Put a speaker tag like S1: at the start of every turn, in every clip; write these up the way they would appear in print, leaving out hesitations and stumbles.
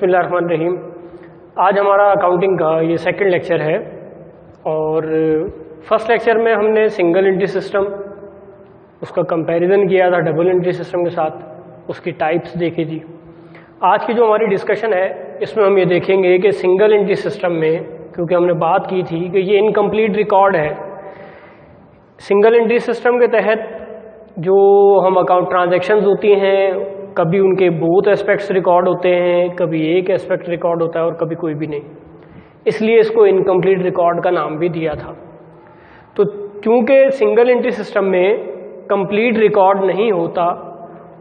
S1: बिस्मिल्लाहिर्रहमानिर्रहीम। आज हमारा अकाउंटिंग का ये सेकंड लेक्चर है और फर्स्ट लेक्चर में हमने सिंगल एंट्री सिस्टम उसका कंपैरिजन किया था डबल एंट्री सिस्टम के साथ, उसकी टाइप्स देखी थी। आज की जो हमारी डिस्कशन है इसमें हम ये देखेंगे कि सिंगल एंट्री सिस्टम में, क्योंकि हमने बात की थी कि ये इनकम्प्लीट रिकॉर्ड है, सिंगल एंट्री सिस्टम के तहत जो हम अकाउंट ट्रांजैक्शंस होती हैं कभी उनके बोथ एस्पेक्ट्स रिकॉर्ड होते हैं, कभी एक एस्पेक्ट रिकॉर्ड होता है और कभी कोई भी नहीं, इसलिए इसको इनकम्प्लीट रिकॉर्ड का नाम भी दिया था। तो क्योंकि सिंगल एंट्री सिस्टम में कंप्लीट रिकॉर्ड नहीं होता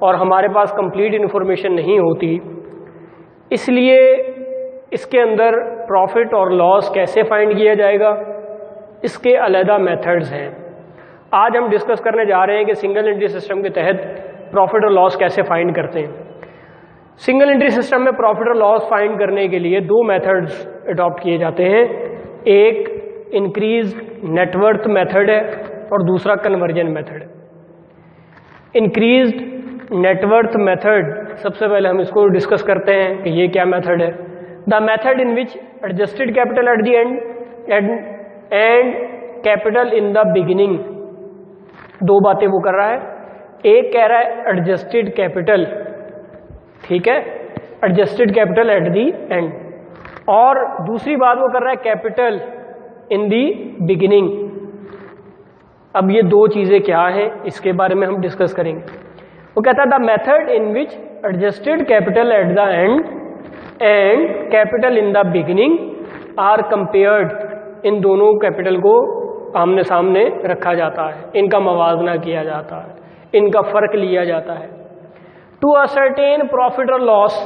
S1: और हमारे पास कंप्लीट इन्फॉर्मेशन नहीं होती, इसलिए इसके अंदर प्रॉफिट और लॉस कैसे फाइंड किया जाएगा, इसके अलग मेथड्स हैं। आज हम डिस्कस करने जा रहे हैं कि सिंगल एंट्री सिस्टम के तहत प्रॉफिट और लॉस कैसे फाइंड करते हैं। सिंगल एंट्री सिस्टम में प्रॉफिट और लॉस फाइंड करने के लिए दो मेथड्स अडॉप्ट किए जाते हैं, एक इंक्रीज नेटवर्थ मेथड है और दूसरा कन्वर्जन मेथड है। इंक्रीज्ड नेटवर्थ मेथड, सबसे पहले हम इसको डिस्कस करते हैं कि ये क्या मेथड है। The method in which adjusted capital at the end capital in the beginning, दो बातें वो कर रहा है। एक कह रहा है एडजस्टेड कैपिटल, ठीक है, adjusted capital at the and, और दूसरी बात वो कर रहा है कैपिटल इन दी बिगिनिंग। अब ये दो चीजें क्या हैं इसके बारे में हम डिस्कस करेंगे। वो कहता है the method in which adjusted capital at the end capital in the beginning are compared, इन दोनों कैपिटल को आमने सामने रखा जाता है, इनका मवाजना किया जाता है, इनका फर्क लिया जाता है टू असर्टेन प्रॉफिट और लॉस,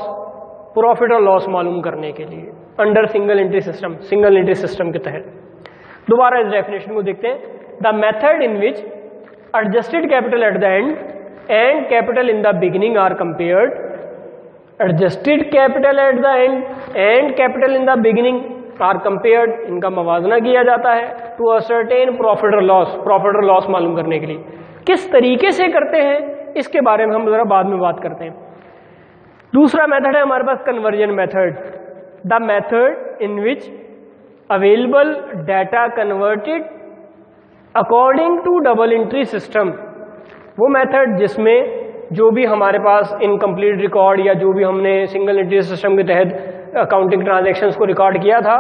S1: प्रॉफिट और लॉस मालूम करने के लिए under single entry system, single entry system के तहत। दोबारा इस डेफिनेशन को देखते हैं। The method in which adjusted capital at the end capital in the beginning are compared, adjusted capital at the end capital in the beginning are compared, इनका मवाजना किया जाता है टू असर्टेन प्रॉफिट और लॉस, प्रॉफिट और loss मालूम करने के लिए। किस तरीके से करते हैं इसके बारे में हम जरा बाद में बात करते हैं। दूसरा मेथड है हमारे पास conversion method, the method in which available data converted according to double entry system, वो मेथड जिसमें जो भी हमारे पास इनकम्प्लीट रिकॉर्ड या जो भी हमने सिंगल एंट्री सिस्टम के तहत अकाउंटिंग ट्रांजैक्शंस को रिकॉर्ड किया था,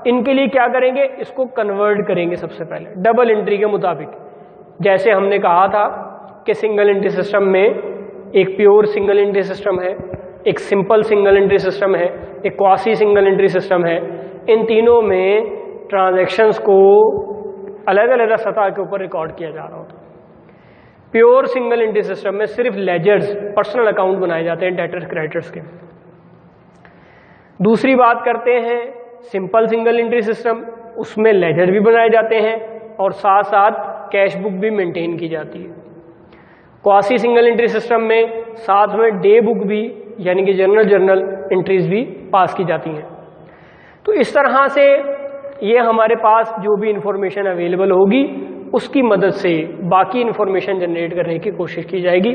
S1: इनके लिए क्या करेंगे, इसको कन्वर्ट करेंगे सबसे पहले डबल एंट्री के मुताबिक। जैसे हमने कहा था कि सिंगल एंट्री सिस्टम में एक प्योर सिंगल एंट्री सिस्टम है, एक सिंपल सिंगल एंट्री सिस्टम है, एक क्वासी सिंगल एंट्री सिस्टम है। इन तीनों में ट्रांजैक्शंस को अलग अलग सतह के ऊपर रिकॉर्ड किया जा रहा होता है। प्योर सिंगल एंट्री सिस्टम में सिर्फ लेजर्स, पर्सनल अकाउंट बनाए जाते हैं डेटर्स क्रेडिटर्स के। दूसरी बात करते हैं सिंपल सिंगल एंट्री सिस्टम, उसमें लेजर भी बनाए जाते हैं और साथ साथ कैश बुक भी मेंटेन की जाती है। क्वासी सिंगल एंट्री सिस्टम में साथ में डे बुक भी, यानी कि जर्नल एंट्रीज भी पास की जाती हैं। तो इस तरह से ये हमारे पास जो भी इंफॉर्मेशन अवेलेबल होगी उसकी मदद से बाकी इंफॉर्मेशन जनरेट करने की कोशिश की जाएगी,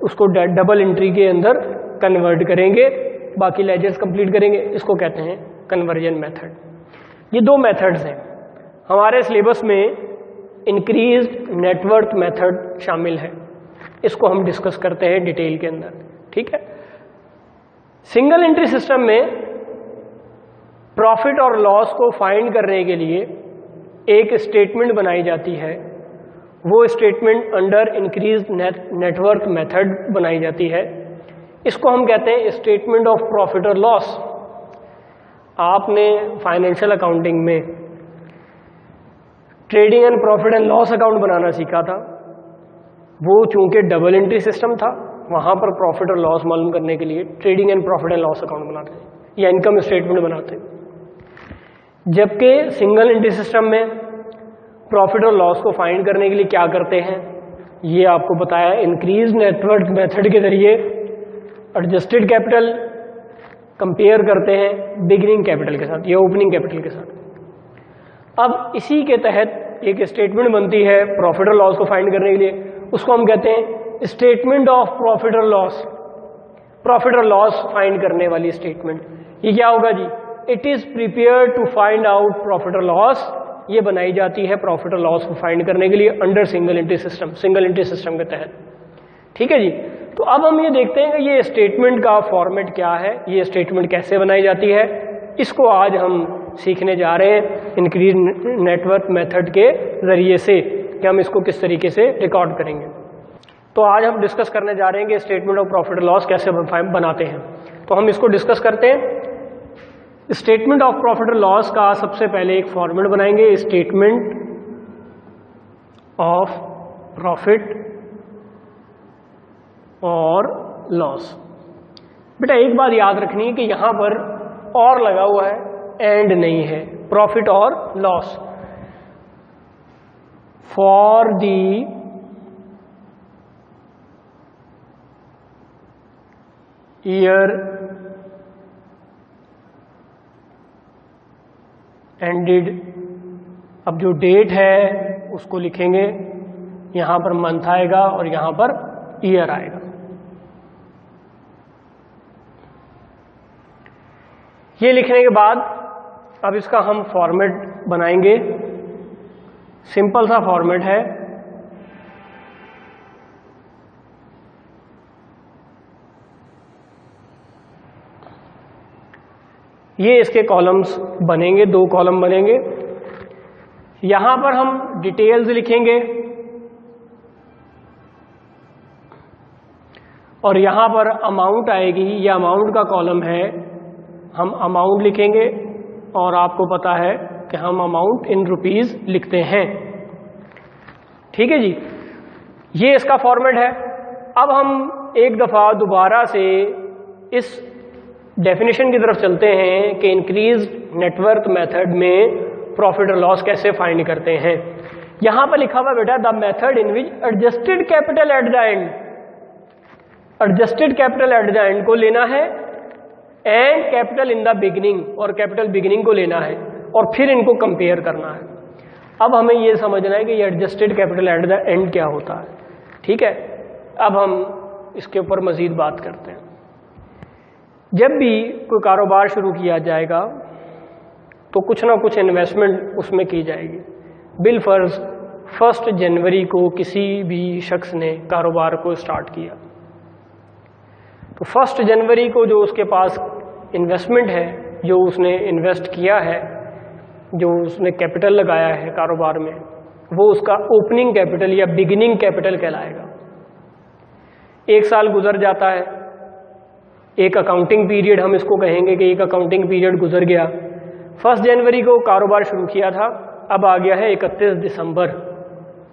S1: उसको डबल एंट्री के अंदर कन्वर्ट करेंगे, बाकी लेजर्स कंप्लीट करेंगे, इसको कहते हैं कन्वर्जन मेथड। ये दो मेथड्स हैं। हमारे सिलेबस में इंक्रीज्ड नेटवर्थ मेथड शामिल है, इसको हम डिस्कस करते हैं डिटेल के अंदर, ठीक है। सिंगल एंट्री सिस्टम में प्रॉफिट और लॉस को फाइंड करने के लिए एक स्टेटमेंट बनाई जाती है, वो statement under increased net worth method बनाई जाती है। इसको हम कहते हैं स्टेटमेंट ऑफ प्रॉफिट और लॉस। आपने फाइनेंशियल अकाउंटिंग में trading and profit and loss account बनाना सीखा था, वो चूंकि डबल एंट्री सिस्टम था, वहां पर प्रॉफिट और लॉस मालूम करने के लिए trading and profit and loss account बनाते हैं या इनकम स्टेटमेंट बनाते हैं। जबकि सिंगल एंट्री सिस्टम में प्रॉफिट और लॉस को फाइंड करने के लिए क्या करते हैं, ये आपको बताया इंक्रीज नेटवर्थ मेथड के जरिए एडजस्टेड कैपिटल कंपेयर करते हैं बिगिनिंग कैपिटल के साथ या ओपनिंग कैपिटल के साथ। अब इसी के तहत एक स्टेटमेंट बनती है प्रॉफिट और लॉस को फाइंड करने के लिए, उसको हम कहते हैं स्टेटमेंट ऑफ प्रॉफिट और लॉस। प्रॉफिट और लॉस फाइंड करने वाली स्टेटमेंट, ये क्या होगा जी, it is prepare to find out profit और लॉस। ये बनाई जाती है प्रॉफिट और लॉस को फाइंड करने के लिए under single entry system, single entry system के तहत। ठीक है जी। तो अब हम ये देखते हैं कि ये स्टेटमेंट का फॉर्मेट क्या है, ये स्टेटमेंट कैसे बनाई जाती है, इसको आज हम सीखने जा रहे हैं इंक्रीज नेटवर्क मेथड के जरिए से कि हम इसको किस तरीके से रिकॉर्ड करेंगे। तो आज हम डिस्कस करने जा रहे हैं कि स्टेटमेंट ऑफ प्रॉफिट और लॉस कैसे बनाते हैं। तो हम इसको डिस्कस करते हैं। स्टेटमेंट ऑफ प्रॉफिट और लॉस का सबसे पहले एक फॉर्मेट बनाएंगे, स्टेटमेंट ऑफ प्रॉफिट और लॉस। बेटा एक बात याद रखनी है कि यहां पर और लगा हुआ है, एंड नहीं है, प्रॉफिट और loss. For the year ended, अब जो डेट है उसको लिखेंगे, यहां पर मंथ आएगा और यहां पर ईयर आएगा। ये लिखने के बाद अब इसका हम फॉर्मेट बनाएंगे। सिंपल सा फॉर्मेट है, ये इसके कॉलम्स बनेंगे, 2 कॉलम बनेंगे। यहां पर हम डिटेल्स लिखेंगे और यहां पर अमाउंट आएगी, ये अमाउंट का कॉलम है, हम अमाउंट लिखेंगे और आपको पता है कि हम अमाउंट इन रुपीस लिखते हैं। ठीक है जी, ये इसका फॉर्मेट है। अब हम एक दफा दोबारा से इस डेफिनेशन की तरफ चलते हैं कि इंक्रीज नेटवर्क मेथड में प्रॉफिट और लॉस कैसे फाइंड करते हैं। यहां पर लिखा हुआ बेटा the method in which adjusted capital at the end, adjusted capital at the and को लेना है and capital in the beginning, और कैपिटल बिगिनिंग को लेना है और फिर इनको कंपेयर करना है। अब हमें यह समझना है कि ये adjusted capital at the and क्या होता है। ठीक है, अब हम इसके ऊपर मजीद बात करते हैं। जब भी कोई कारोबार शुरू किया जाएगा तो कुछ ना कुछ इन्वेस्टमेंट उसमें की जाएगी। बिलफर्ज 1 जनवरी को किसी भी शख्स ने कारोबार को स्टार्ट किया, तो 1 जनवरी को जो उसके पास इन्वेस्टमेंट है, जो उसने इन्वेस्ट किया है, जो उसने कैपिटल लगाया है कारोबार में, वो उसका ओपनिंग कैपिटल या बिगिनिंग कैपिटल कहलाएगा। 1 साल गुजर जाता है, एक अकाउंटिंग पीरियड हम इसको कहेंगे कि एक अकाउंटिंग पीरियड गुजर गया। 1 जनवरी को कारोबार शुरू किया था, अब आ गया है 31 दिसंबर।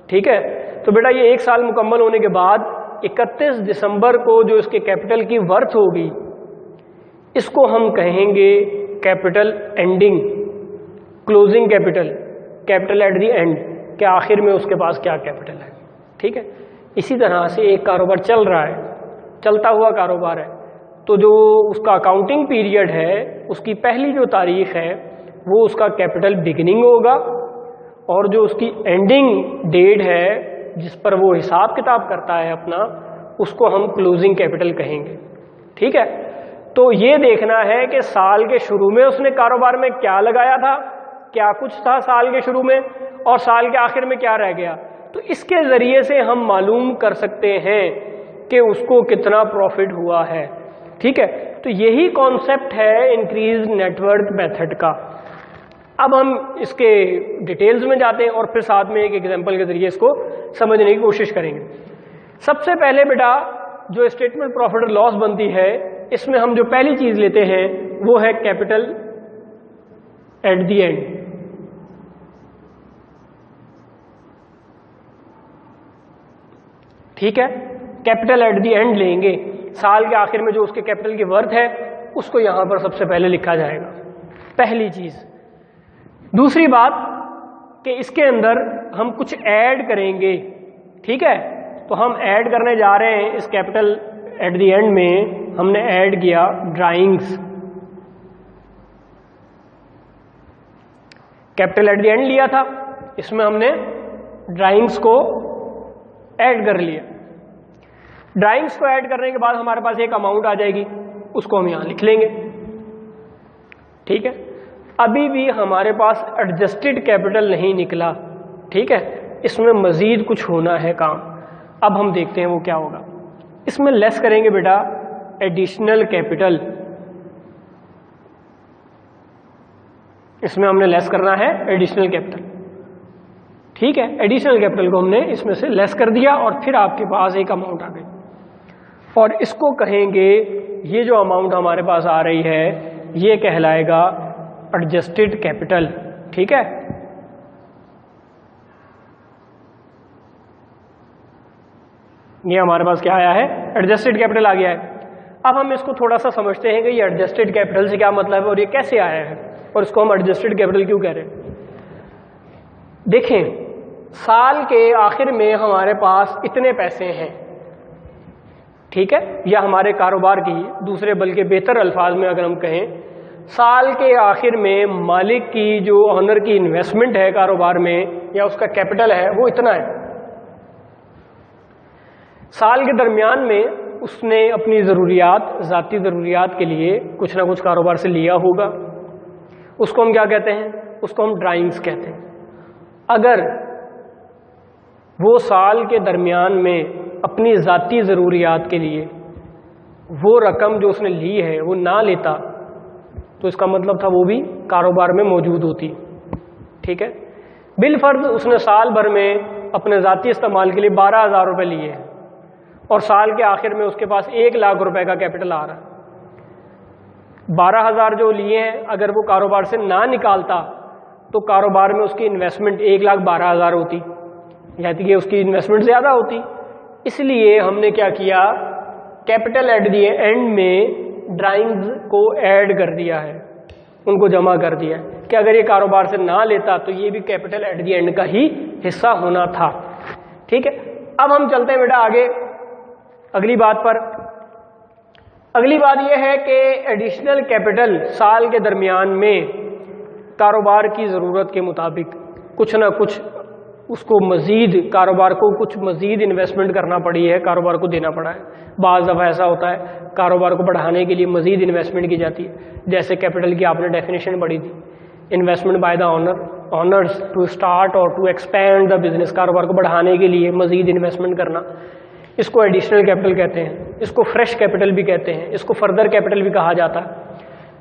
S1: ठीक है, तो बेटा ये 1 साल मुकम्मल होने के बाद 31 दिसंबर को जो इसके कैपिटल की वर्थ होगी, इसको हम कहेंगे capital ending, closing capital, capital at the and, के आखिर में उसके पास क्या कैपिटल है। ठीक है, इसी तरह से एक कारोबार चल रहा है, चलता हुआ कारोबार है, तो जो उसका अकाउंटिंग पीरियड है उसकी पहली जो तारीख है वो उसका कैपिटल बिगिनिंग होगा, और जो उसकी एंडिंग डेट है जिस पर वो हिसाब किताब करता है अपना, उसको हम क्लोजिंग कैपिटल कहेंगे। ठीक है, तो ये देखना है कि साल के शुरू में उसने कारोबार में क्या लगाया था, क्या कुछ था साल के शुरू में, और साल के आखिर में क्या रह गया। तो इसके जरिए से हम मालूम कर सकते हैं कि उसको कितना प्रॉफिट हुआ है। ठीक है, तो यही कॉन्सेप्ट है इंक्रीज नेटवर्क मेथड का। अब हम इसके डिटेल्स में जाते हैं और फिर साथ में एक एग्जांपल के जरिए इसको समझने की कोशिश करेंगे। सबसे पहले बेटा जो स्टेटमेंट प्रॉफिट और लॉस बनती है, इसमें हम जो पहली चीज लेते हैं वो है कैपिटल एट द एंड। ठीक है, कैपिटल एट द एंड लेंगे, साल के आखिर में जो उसके कैपिटल की वर्थ है उसको यहां पर सबसे पहले लिखा जाएगा, पहली चीज। दूसरी बात कि इसके अंदर हम कुछ ऐड करेंगे। ठीक है, तो हम ऐड करने जा रहे हैं इस कैपिटल एट द एंड में, हमने ऐड किया drawings, capital at the and लिया था, इसमें हमने ड्राइंग्स को ऐड कर लिया। ड्राइंग्स को ऐड करने के बाद हमारे पास एक अमाउंट आ जाएगी, उसको हम यहां लिख लेंगे। ठीक है, अभी भी हमारे पास एडजस्टेड कैपिटल नहीं निकला। ठीक है, इसमें मजीद कुछ होना है काम। अब हम देखते हैं वो क्या होगा। इसमें लेस करेंगे बेटा एडिशनल कैपिटल, इसमें हमने लेस करना है एडिशनल कैपिटल। ठीक है, एडिशनल कैपिटल को हमने इसमें से लेस कर दिया और फिर आपके पास एक अमाउंट आ गई और इसको कहेंगे, ये जो अमाउंट हमारे पास आ रही है ये कहलाएगा एडजस्टेड कैपिटल। ठीक है, ये हमारे पास क्या आया है, एडजस्टेड कैपिटल आ गया है। अब हम इसको थोड़ा सा समझते हैं कि ये एडजस्टेड कैपिटल से क्या मतलब है और ये कैसे आया है और इसको हम एडजस्टेड कैपिटल क्यों कह रहे हैं। देखें, साल के आखिर में हमारे पास इतने पैसे हैं, ठीक है, या हमारे कारोबार की, दूसरे बल्कि बेहतर अल्फाज में अगर हम कहें, साल के आखिर में मालिक की जो ऑनर की इन्वेस्टमेंट है कारोबार में या उसका कैपिटल है वो इतना है। साल के दरमियान में उसने अपनी ज़रूरियात, ज़ाती ज़रूरियात के लिए कुछ ना कुछ कारोबार से लिया होगा, उसको हम क्या कहते हैं, उसको हम ड्राइंग्स कहते हैं। अगर वो साल के दरमियान में अपनी ज़ाती ज़रूरियात के लिए वो रकम जो उसने ली है वो ना लेता तो इसका मतलब था वो भी कारोबार में मौजूद होती। ठीक है, बिलफर्ज उसने साल भर में अपने ज़ाती इस्तेमाल के लिए 12,000 रुपये लिए हैं और साल के आखिर में उसके पास 1 लाख रुपए का कैपिटल आ रहा है। 12,000 जो लिए हैं अगर वो कारोबार से ना निकालता तो कारोबार में उसकी इन्वेस्टमेंट 1,12,000 होती, यानी कि उसकी इन्वेस्टमेंट ज़्यादा होती। इसलिए हमने क्या किया, कैपिटल एट द एंड में ड्राइंग्स को ऐड कर दिया है, उनको जमा कर दिया है कि अगर ये कारोबार से ना लेता तो ये भी कैपिटल एट द एंड का ही हिस्सा होना था। ठीक है, अब हम चलते हैं बेटा आगे अगली बात पर। अगली बात यह है कि एडिशनल कैपिटल साल के दरमियान में कारोबार की ज़रूरत के मुताबिक कुछ ना कुछ उसको मज़ीद, कारोबार को कुछ मज़ीद इन्वेस्टमेंट करना पड़ी है, कारोबार को देना पड़ा है। बाज़ दफ़ा ऐसा होता है कारोबार को बढ़ाने के लिए मज़ीद इन्वेस्टमेंट की जाती है, जैसे कैपिटल की आपने डेफिनेशन पढ़ी थी, investment by the owners to start और टू एक्सपैंड द बिजनेस। कारोबार को बढ़ाने के लिए मज़ीद इन्वेस्टमेंट करना, इसको एडिशनल कैपिटल कहते हैं, इसको फ्रेश कैपिटल भी कहते हैं, इसको फर्दर कैपिटल भी कहा जाता है।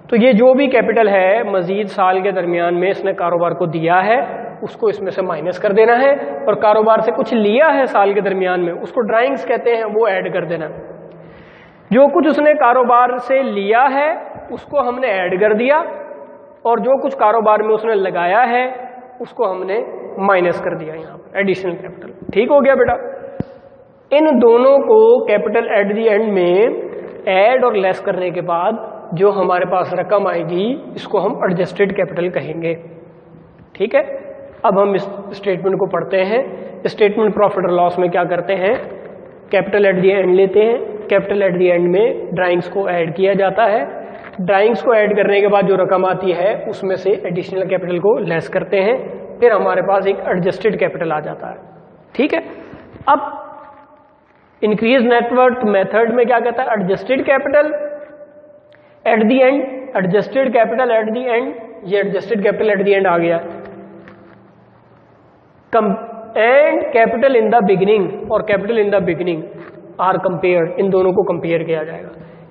S1: तो ये जो भी कैपिटल है मज़ीद साल के दरमियान में इसने कारोबार को दिया है उसको इसमें से माइनस कर देना है, और कारोबार से कुछ लिया है साल के दरमियान में उसको ड्राइंग्स कहते हैं, वो ऐड कर देना। जो कुछ उसने कारोबार से लिया है उसको हमने ऐड कर दिया और जो कुछ कारोबार में उसने लगाया है उसको हमने माइनस कर दिया यहाँ पर एडिशनल कैपिटल। ठीक हो गया बेटा। इन दोनों को कैपिटल एट द एंड में ऐड और लेस करने के बाद जो हमारे पास रकम आएगी इसको हम एडजस्टेड कैपिटल कहेंगे। ठीक है, अब हम इस स्टेटमेंट को पढ़ते हैं। स्टेटमेंट प्रॉफिट और लॉस में क्या करते हैं, कैपिटल एट द एंड लेते हैं, कैपिटल एट द एंड में ड्राइंग्स को ऐड किया जाता है, ड्राइंग्स को ऐड करने के बाद जो रकम आती है उसमें से एडिशनल कैपिटल को लेस करते हैं, फिर हमारे पास एक एडजस्टेड कैपिटल आ जाता है। ठीक है, अब इंक्रीज नेटवर्थ मेथड में क्या कहता है, adjusted capital at the end, adjusted capital at the end, ये adjusted capital at the end आ गया, end capital in the beginning और capital in the beginning are compared, इन दोनों को कंपेयर किया जाएगा।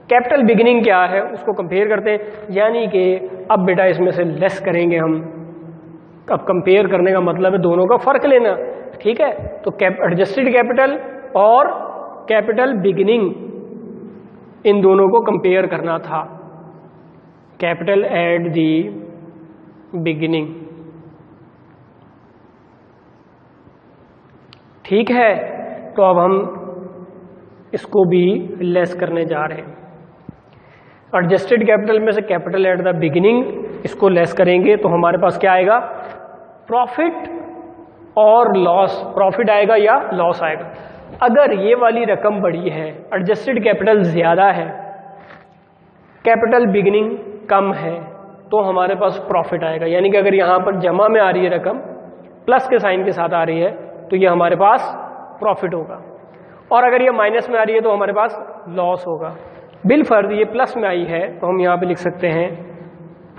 S1: कैपिटल बिगिनिंग क्या है उसको कंपेयर करते हैं, यानी कि अब बेटा इसमें से लेस करेंगे हम। अब कंपेयर करने का मतलब है दोनों का फर्क लेना। ठीक है, तो एडजस्टेड कैपिटल और कैपिटल बिगिनिंग इन दोनों को कंपेयर करना था, कैपिटल एट द बिगिनिंग। ठीक है, तो अब हम इसको भी लेस करने जा रहे हैं। एडजस्टेड कैपिटल में से कैपिटल एट द बिगिनिंग इसको लेस करेंगे तो हमारे पास क्या आएगा, प्रॉफिट और लॉस, प्रॉफिट आएगा या लॉस आएगा। अगर ये वाली रकम बड़ी है, एडजस्टेड कैपिटल ज़्यादा है, कैपिटल बिगिनिंग कम है, तो हमारे पास प्रॉफिट आएगा। यानी कि अगर यहाँ पर जमा में आ रही है रकम, प्लस के साइन के साथ आ रही है, तो ये हमारे पास प्रॉफिट होगा, और अगर ये माइनस में आ रही है तो हमारे पास लॉस होगा। बिलफर्ज ये प्लस में आई है तो हम यहाँ पे लिख सकते हैं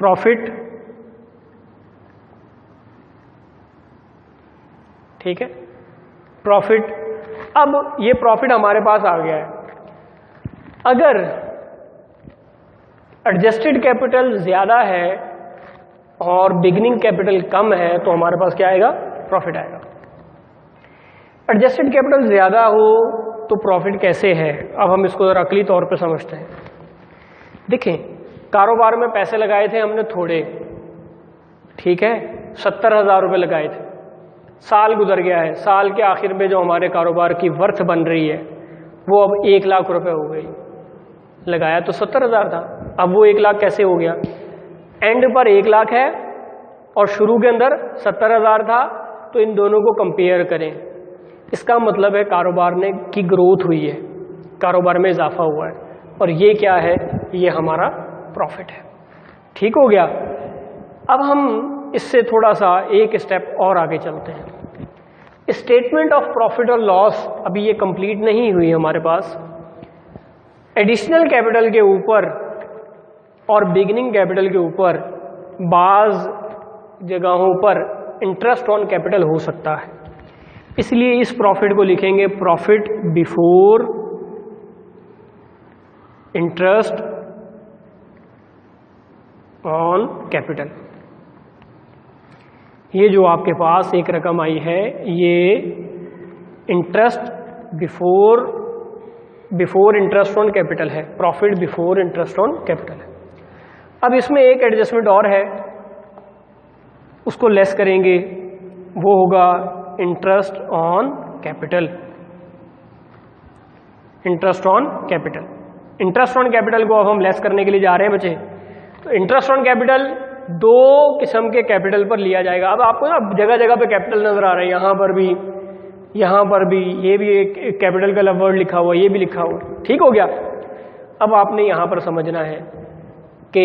S1: प्रॉफिट, ठीक है, प्रॉफिट। अब ये प्रॉफिट हमारे पास आ गया है। अगर एडजस्टेड कैपिटल ज्यादा है और बिगिनिंग कैपिटल कम है तो हमारे पास क्या आएगा? प्रॉफिट आएगा। एडजस्टेड कैपिटल ज्यादा हो तो प्रॉफिट कैसे है? अब हम इसको जरा अकली तौर पे समझते हैं। देखें, कारोबार में पैसे लगाए थे हमने थोड़े, ठीक है, 70,000 रुपये लगाए थे, साल गुजर गया है, साल के आखिर में जो हमारे कारोबार की वर्थ बन रही है वो अब 1 लाख रुपए हो गई। लगाया तो 70,000 था, अब वो 1 लाख कैसे हो गया? एंड पर 1 लाख है और शुरू के अंदर 70,000 था, तो इन दोनों को कंपेयर करें। इसका मतलब है कारोबार ने की ग्रोथ हुई है, कारोबार में इजाफा हुआ है, और ये क्या है? ये हमारा प्रॉफिट है। ठीक हो गया। अब हम इससे थोड़ा सा एक स्टेप और आगे चलते हैं। स्टेटमेंट ऑफ प्रॉफिट और लॉस अभी ये कंप्लीट नहीं हुई हमारे पास। एडिशनल कैपिटल के ऊपर और बिगिनिंग कैपिटल के ऊपर बाज जगहों पर इंटरेस्ट ऑन कैपिटल हो सकता है, इसलिए इस प्रॉफिट को लिखेंगे profit before interest on capital. ये जो आपके पास एक रकम आई है ये interest before interest on capital है, profit before interest on capital है। अब इसमें एक एडजस्टमेंट और है, उसको लेस करेंगे, वो होगा interest on capital. Interest on capital, interest on capital को अब हम लेस करने के लिए जा रहे हैं बच्चे। तो इंटरेस्ट ऑन कैपिटल 2 किस्म के कैपिटल पर लिया जाएगा। अब आपको ना जगह जगह पे कैपिटल नजर आ रहे हैं, यहाँ पर भी, यहाँ पर भी, ये भी एक कैपिटल का वर्ड लिखा हुआ, ये भी लिखा हुआ। ठीक हो गया। अब आपने यहाँ पर समझना है कि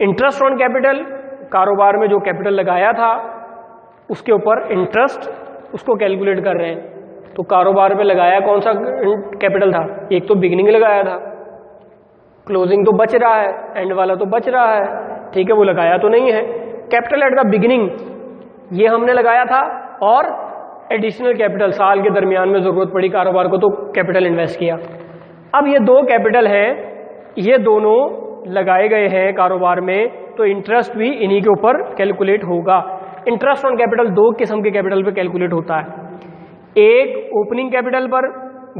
S1: इंटरेस्ट ऑन कैपिटल, कारोबार में जो कैपिटल लगाया था उसके ऊपर इंटरेस्ट, उसको कैलकुलेट कर रहे हैं। तो कारोबार में लगाया कौन सा कैपिटल था? एक तो बिगिनिंग लगाया था, क्लोजिंग तो बच रहा है, एंड वाला तो बच रहा है, ठीक है, वो लगाया तो नहीं है। कैपिटल एट द बिगिनिंग ये हमने लगाया था, और एडिशनल कैपिटल साल के दरमियान में जरूरत पड़ी कारोबार को तो कैपिटल इन्वेस्ट किया। अब ये 2 कैपिटल हैं, ये दोनों लगाए गए हैं कारोबार में, तो इंटरेस्ट भी इन्हीं के ऊपर कैलकुलेट होगा। इंटरेस्ट ऑन कैपिटल 2 किस्म के कैपिटल पे कैलकुलेट होता है। एक ओपनिंग कैपिटल पर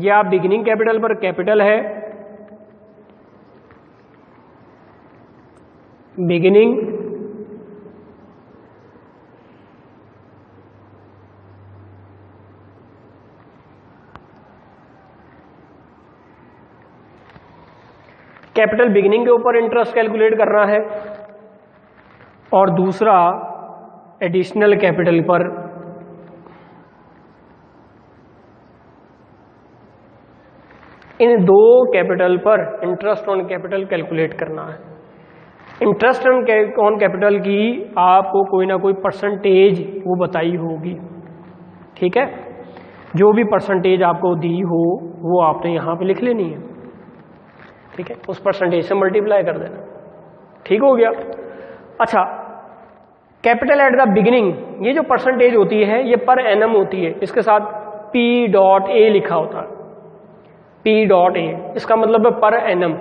S1: या बिगिनिंग कैपिटल पर कैपिटल है, बिगिनिंग कैपिटल बिगिनिंग के ऊपर इंटरेस्ट कैलकुलेट करना है, और दूसरा एडिशनल कैपिटल पर इन 2 कैपिटल पर इंटरेस्ट ऑन कैपिटल कैलकुलेट करना है। इंटरेस्ट ऑन कैपिटल की आपको कोई ना कोई परसेंटेज वो बताई होगी, ठीक है, जो भी परसेंटेज आपको दी हो वो आपने यहाँ पे लिख लेनी है, ठीक है, उस परसेंटेज से मल्टीप्लाई कर देना। ठीक हो गया। अच्छा, कैपिटल एट द बिगिनिंग, ये जो परसेंटेज होती है ये पर एनम होती है, इसके साथ P.A लिखा होता है, P.A, इसका मतलब है पर एनम।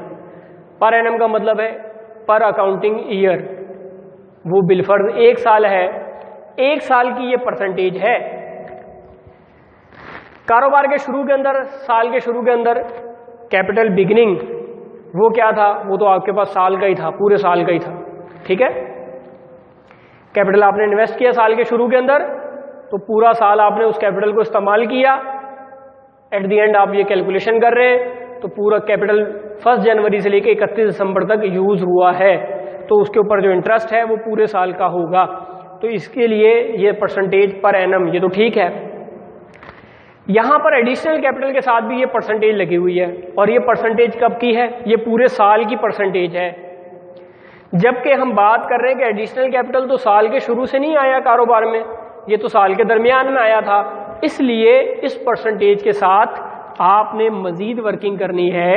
S1: पर एनम का मतलब है पर अकाउंटिंग ईयर, वो बिलफर्ज 1 साल है, 1 साल की ये परसेंटेज है। कारोबार के शुरू के अंदर, साल के शुरू के अंदर कैपिटल बिगिनिंग वो क्या था? वो तो आपके पास साल का ही था, पूरे साल का ही था, ठीक है। कैपिटल आपने इन्वेस्ट किया साल के शुरू के अंदर, तो पूरा साल आपने उस कैपिटल को इस्तेमाल किया। एट द एंड आप ये कैलकुलेशन कर रहे हैं तो पूरा कैपिटल 1 जनवरी से लेकर 31 दिसंबर तक यूज हुआ है, तो उसके ऊपर जो इंटरेस्ट है वो पूरे साल का होगा। तो इसके लिए ये परसेंटेज पर एनम, ये तो ठीक है। यहां पर एडिशनल कैपिटल के साथ भी ये परसेंटेज लगी हुई है, और ये परसेंटेज कब की है? ये पूरे साल की परसेंटेज है। जबकि हम बात कर रहे हैं कि एडिशनल कैपिटल तो साल के शुरू से नहीं आया कारोबार में, ये तो साल के दरमियान में आया था, इसलिए इस परसेंटेज के साथ आपने मजीद वर्किंग करनी है।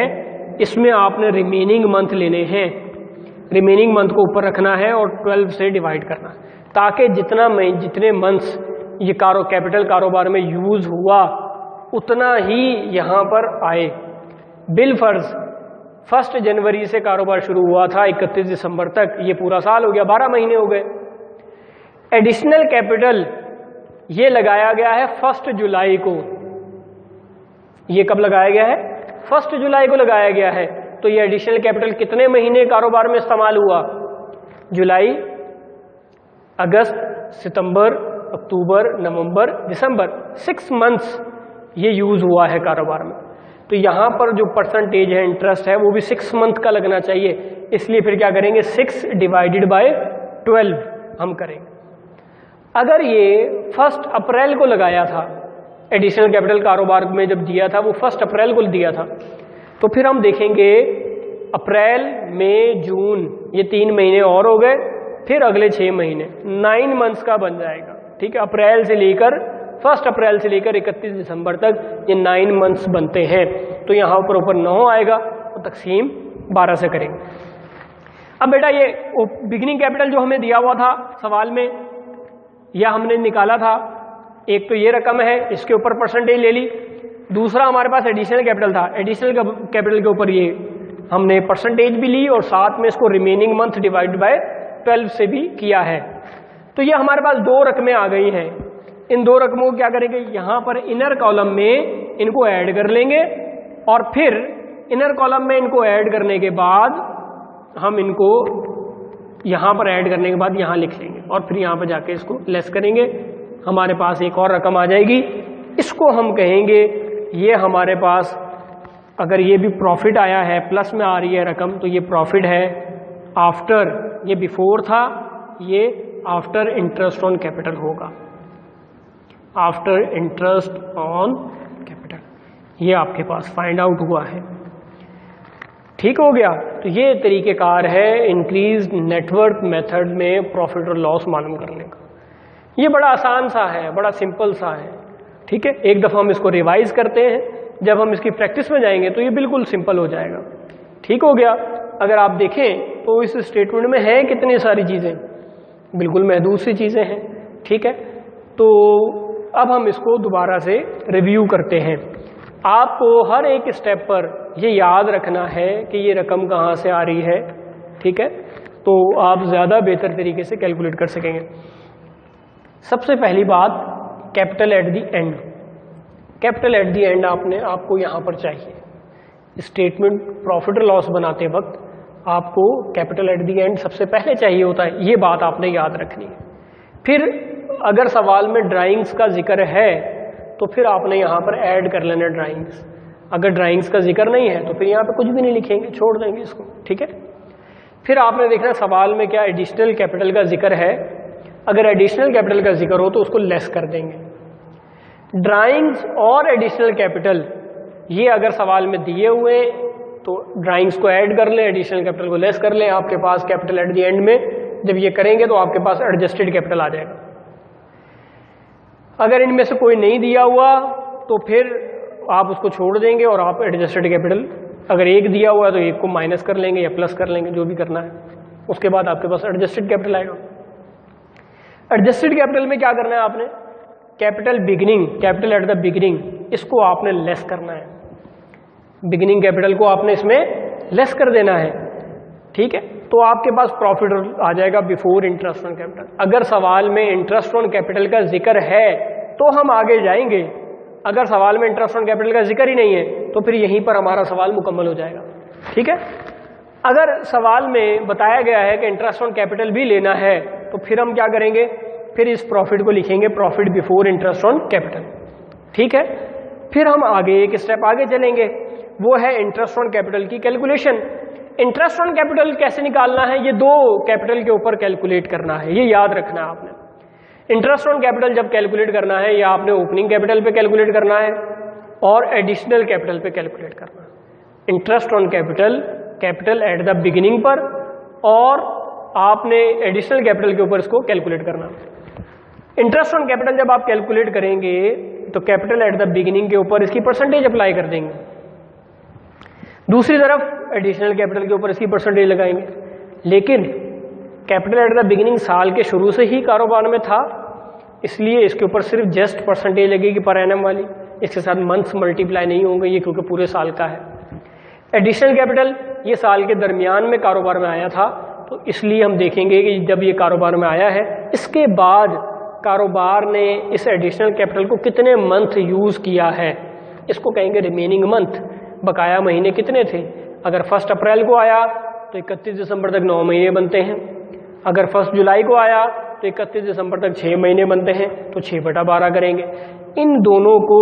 S1: इसमें आपने रिमेनिंग मंथ लेने हैं। रिमेनिंग मंथ को ऊपर रखना है और 12 से डिवाइड करना है, ताकि जितने मंथ्स ये कैपिटल कारोबार में यूज हुआ उतना ही यहाँ पर आए। बिल फर्ज 1 जनवरी से कारोबार शुरू हुआ था 31 दिसंबर तक, ये पूरा साल हो गया, 12 महीने हो गए। एडिशनल कैपिटल ये लगाया गया है 1 जुलाई को। ये कब लगाया गया है? 1 जुलाई को लगाया गया है। तो ये एडिशनल कैपिटल कितने महीने कारोबार में इस्तेमाल हुआ? जुलाई, अगस्त, सितंबर, अक्टूबर, नवंबर, दिसंबर, 6 मंथ्स ये यूज हुआ है कारोबार में। तो यहां पर जो परसेंटेज है इंटरेस्ट है वो भी 6 मंथ का लगना चाहिए, इसलिए फिर क्या करेंगे 6 डिवाइडेड बाय 12 हम करेंगे। अगर ये 1 अप्रैल को लगाया था, एडिशनल कैपिटल कारोबार में जब दिया था वो 1 अप्रैल को दिया था, तो फिर हम देखेंगे अप्रैल, मई, जून, ये 3 महीने और हो गए, फिर अगले 6 महीने 9 मंथ्स का बन जाएगा। ठीक है, 1 अप्रैल से लेकर 31 दिसंबर तक ये 9 मंथ्स बनते हैं। तो यहाँ ऊपर 9 आएगा तो तकसीम 12 से करेंगे। अब बेटा ये बिगिनिंग कैपिटल जो हमें दिया हुआ था सवाल में या हमने निकाला था, एक तो ये रकम है, इसके ऊपर परसेंटेज ले ली। दूसरा हमारे पास एडिशनल कैपिटल था, एडिशनल कैपिटल के ऊपर ये हमने परसेंटेज भी ली और साथ में इसको रिमेनिंग मंथ डिवाइड बाय 12 से भी किया है। तो ये हमारे पास 2 रकमें आ गई हैं। इन 2 रकमों को क्या करेंगे, यहाँ पर इनर कॉलम में इनको ऐड कर लेंगे और फिर इनर कॉलम में इनको ऐड करने के बाद हम इनको यहाँ पर ऐड करने के बाद यहाँ लिख लेंगे और फिर यहाँ पर जाके इसको लेस करेंगे। हमारे पास एक और रकम आ जाएगी, इसको हम कहेंगे ये हमारे पास, अगर ये भी प्रॉफिट आया है, प्लस में आ रही है रकम, तो ये प्रॉफिट है आफ्टर, ये बिफोर था, ये आफ्टर इंटरेस्ट ऑन कैपिटल होगा, आफ्टर इंटरेस्ट ऑन कैपिटल। ये आपके पास फाइंड आउट हुआ है। ठीक हो गया। तो ये तरीक़ेकार है इंक्रीज नेटवर्क मेथड में प्रॉफिट और लॉस मालूम करने का। ये बड़ा आसान सा है, बड़ा सिंपल सा है। ठीक है, एक दफ़ा हम इसको रिवाइज करते हैं, जब हम इसकी प्रैक्टिस में जाएंगे तो ये बिल्कुल सिंपल हो जाएगा। ठीक हो गया। अगर आप देखें तो इस स्टेटमेंट में है कितनी सारी चीज़ें, बिल्कुल महदूद सी चीज़ें हैं। ठीक है, तो अब हम इसको दोबारा से रिव्यू करते हैं। आपको हर एक स्टेप पर ये याद रखना है कि ये रकम कहाँ से आ रही है। ठीक है, तो आप ज़्यादा बेहतर तरीके से कैलकुलेट कर सकेंगे। सबसे पहली बात, capital at the and. Capital at the and आपको यहाँ पर चाहिए। स्टेटमेंट प्रॉफिट और लॉस बनाते वक्त आपको कैपिटल एट दी एंड सबसे पहले चाहिए होता है, ये बात आपने याद रखनी है। फिर अगर सवाल में ड्राइंग्स का जिक्र है तो फिर आपने यहाँ पर ऐड कर लेना ड्राइंग्स। अगर ड्राइंग्स का जिक्र नहीं है तो फिर यहाँ पे कुछ भी नहीं लिखेंगे, छोड़ देंगे इसको। ठीक है, फिर आपने देखना सवाल में क्या एडिशनल कैपिटल का जिक्र है। अगर एडिशनल कैपिटल का जिक्र हो तो उसको लेस कर देंगे। ड्राइंग्स और एडिशनल कैपिटल ये अगर सवाल में दिए हुए तो ड्राइंग्स को ऐड कर लें, एडिशनल कैपिटल को लेस कर लें। आपके पास कैपिटल एट द एंड में जब ये करेंगे तो आपके पास एडजस्टेड कैपिटल आ जाएगा। अगर इनमें से कोई नहीं दिया हुआ तो फिर आप उसको छोड़ देंगे और आप एडजस्टेड कैपिटल, अगर एक दिया हुआ है तो एक को माइनस कर लेंगे या प्लस कर लेंगे, जो भी करना है। उसके बाद आपके पास एडजस्टेड कैपिटल आएगा। एडजस्टेड कैपिटल में क्या करना है आपने, capital beginning, capital at the beginning, इसको आपने लेस करना है। बिगिनिंग कैपिटल को आपने इसमें लेस कर देना है। ठीक है, तो आपके पास प्रॉफिट आ जाएगा बिफोर इंटरेस्ट ऑन कैपिटल। अगर सवाल में इंटरेस्ट ऑन कैपिटल का जिक्र है तो हम आगे जाएंगे, अगर सवाल में इंटरेस्ट ऑन कैपिटल का जिक्र ही नहीं है तो फिर यहीं पर हमारा सवाल मुकम्मल हो जाएगा। ठीक है, अगर सवाल में बताया गया है कि इंटरेस्ट ऑन कैपिटल भी लेना है तो फिर हम क्या करेंगे, फिर इस प्रॉफिट को लिखेंगे profit before interest on capital. ठीक है, फिर हम आगे एक स्टेप आगे चलेंगे, वो है इंटरेस्ट ऑन कैपिटल की कैलकुलेशन। इंटरेस्ट ऑन कैपिटल कैसे निकालना है, ये 2 कैपिटल के ऊपर कैलकुलेट करना है, ये याद रखना है आपने। इंटरेस्ट ऑन कैपिटल जब कैलकुलेट करना है या आपने ओपनिंग कैपिटल पे कैलकुलेट करना है और एडिशनल कैपिटल पे कैलकुलेट करना है। Interest on capital, capital at the beginning पर, और आपने एडिशनल कैपिटल के ऊपर इसको कैलकुलेट करना है। इंटरेस्ट ऑन कैपिटल जब आप कैलकुलेट करेंगे तो कैपिटल एट द बिगिनिंग के ऊपर इसकी परसेंटेज अप्लाई कर देंगे, दूसरी तरफ एडिशनल कैपिटल के ऊपर इसकी परसेंटेज लगाएंगे। लेकिन कैपिटल एट द बिगिनिंग साल के शुरू से ही कारोबार में था, इसलिए इसके ऊपर सिर्फ जस्ट परसेंटेज लगेगी पर एनम वाली, इसके साथ मंथ्स मल्टीप्लाई नहीं होंगे ये, क्योंकि पूरे साल का है। एडिशनल कैपिटल ये साल के दरमियान में कारोबार में आया था, तो इसलिए हम देखेंगे कि जब ये कारोबार में आया है, इसके बाद कारोबार ने इस एडिशनल कैपिटल को कितने मंथ यूज़ किया है, इसको कहेंगे रिमेनिंग मंथ। बकाया महीने कितने थे? अगर 1 अप्रैल को आया तो 31 दिसंबर तक 9 महीने बनते हैं, अगर 1 जुलाई को आया तो 31 दिसंबर तक 6 महीने बनते हैं, तो 6/12 करेंगे। इन दोनों को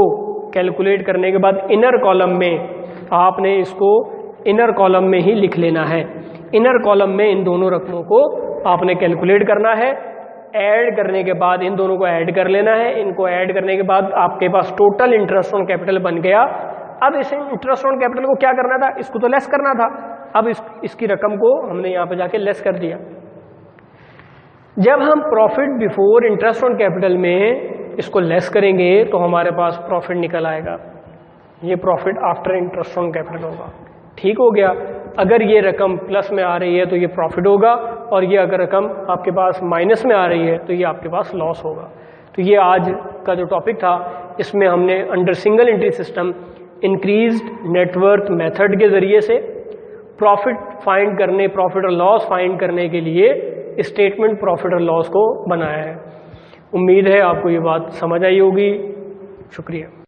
S1: कैलकुलेट करने के बाद इनर कॉलम में आपने इसको इनर कॉलम में ही लिख लेना है। इनर कॉलम में इन दोनों रकमों को आपने कैलकुलेट करना है। ऐड करने के बाद इन दोनों को ऐड कर लेना है। इनको ऐड करने के बाद आपके पास टोटल इंटरेस्ट ऑन कैपिटल बन गया। अब इस इंटरेस्ट ऑन कैपिटल को क्या करना था? इसको तो लेस करना था। अब इसकी रकम को हमने यहाँ पे जाके लेस कर दिया। जब हम profit before interest on capital में इसको लेस करेंगे तो हमारे पास प्रॉफिट निकल आएगा। ये profit after interest on capital होगा। ठीक हो गया। अगर ये रकम प्लस में आ रही है तो ये प्रॉफिट होगा, और ये अगर रकम आपके पास माइनस में आ रही है तो ये आपके पास लॉस होगा। तो ये आज का जो टॉपिक था, इसमें हमने under single entry system increased net worth method के ज़रिए से प्रॉफिट फाइंड करने, प्रॉफिट और लॉस फाइंड करने के लिए स्टेटमेंट प्रॉफिट और लॉस को बनाया है। उम्मीद है आपको ये बात समझ आई होगी। शुक्रिया।